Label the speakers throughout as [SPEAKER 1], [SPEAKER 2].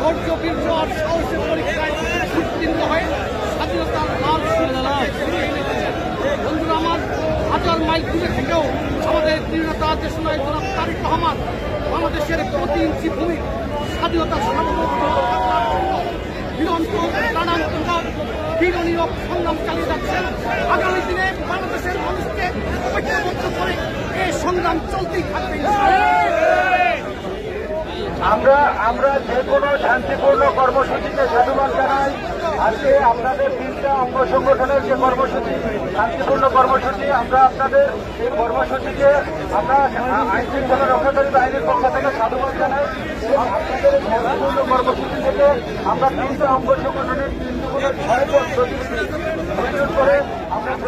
[SPEAKER 1] ধৈর্য বীর্য আর সাহসের পরীক্ষায় উত্তীর্ণ হয়ে স্বাধীনতার লাল বন্ধুরা আমার, 1000 মাইল দূরে থেকেও আমাদের দৃঢ়তা দেশনায়ক জনাব তারেক রহমান বাংলাদেশের প্রতি ইঞ্চি ভূমি স্বাধীনতা সার্বভৌমত্ব নিরন্তর প্রাণান্তক দৃঢ় সংগ্রাম চালিয়ে যাচ্ছেন। আগামী দিনে বাংলাদেশের মানুষকে ঐক্যবদ্ধ করে এই সংগ্রাম চলতেই থাকবে।
[SPEAKER 2] আমরা যে কোনো শান্তিপূর্ণ কর্মসূচিকে সাধুবাদ জানাই। আজকে আপনাদের 3টা অঙ্গ সংগঠনের যে কর্মসূচি, শান্তিপূর্ণ কর্মসূচি, আমরা আপনাদের এই কর্মসূচিকে আমরা আইন শৃঙ্খলা রক্ষাকারী বাহিনীর পক্ষ থেকে সাধুবাদ জানাই। এবং আপনাদের শান্তিপূর্ণ কর্মসূচি থেকে আমরা 3টা অঙ্গ সংগঠনের 3 প্রতিনিধি অনুরোধ করে আমরা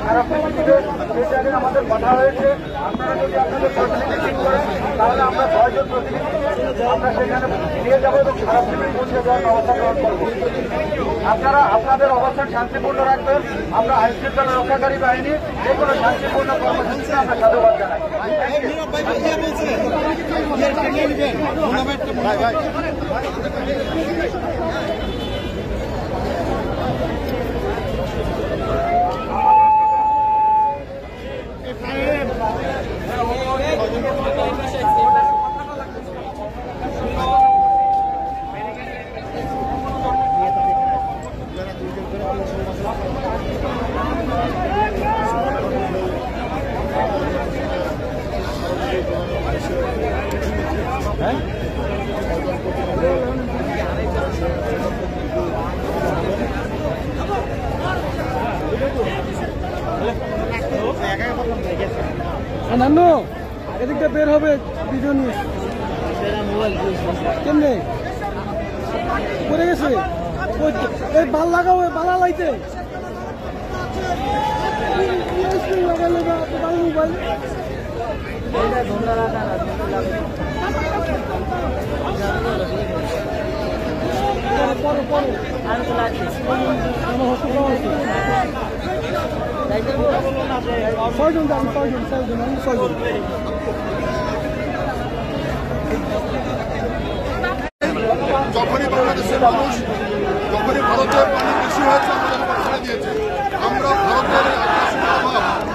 [SPEAKER 2] সারা পৃথিবীতে সেটা আমাদের কথা হয়েছে। আপনারা যদি আপনাদের প্রতিনিধি ঠিক করেন তাহলে আমরা 6 জন প্রতিনিধিকে আমরা সেখানে নিয়ে যাবো এবং সারা পৃথিবী পৌঁছে যাওয়ার ব্যবস্থা গ্রহণ করবো। আপনারা আপনাদের অবস্থান শান্তিপূর্ণ রাখবেন। আমরা আইন শৃঙ্খলা রক্ষাকারী বাহিনী যে কোনো শান্তিপূর্ণ কর্মসূচিতে আমরা সাধুবাদ জানাই।
[SPEAKER 1] নান্নু এদিকটা বের হবে ভিডিও নিয়ে। কেমনে পড়ে গেছে? এই বাল লাগাও, বালা লাইতে মোবাইল ছয়জন যাবেন, ছয়জন।
[SPEAKER 3] যখনই বাংলাদেশের মানুষ যখনই ভারতের পানি বেশি হয়েছে আমাদের ছেড়ে দিয়েছে। আমরা ভারতের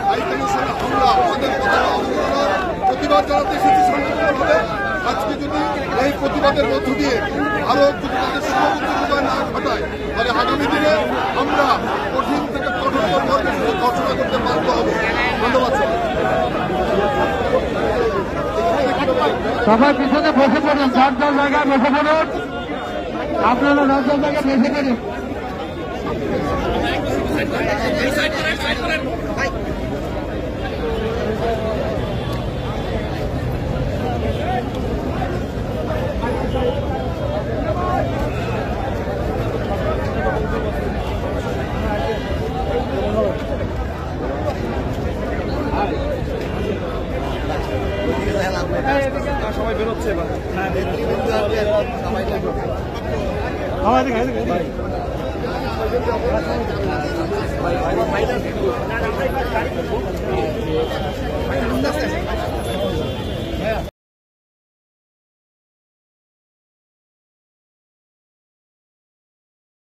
[SPEAKER 3] হাইকমিশনের হামলা আমাদের কথা অবমাননার প্রতিবাদ জানাতে এসেছি শান্তিপূর্ণভাবে। আজকে যদি এই প্রতিবাদের মধ্য দিয়ে ভারত যদি তাদের সীমাবদ্ধ না ঘটায় তাহলে আগামী দিনে আমরা কঠিন থেকে কঠোরতম ঘোষণা করতে বাধ্য হব। ধন্যবাদ।
[SPEAKER 2] সবাই পিছনে বসে পড়ুন, যার যার জায়গায় বসে পড়ুন। আপনারা যার যার জায়গায় বসে পড়ুন।
[SPEAKER 3] সবাই বেরোচ্ছে এবার।
[SPEAKER 1] সবাই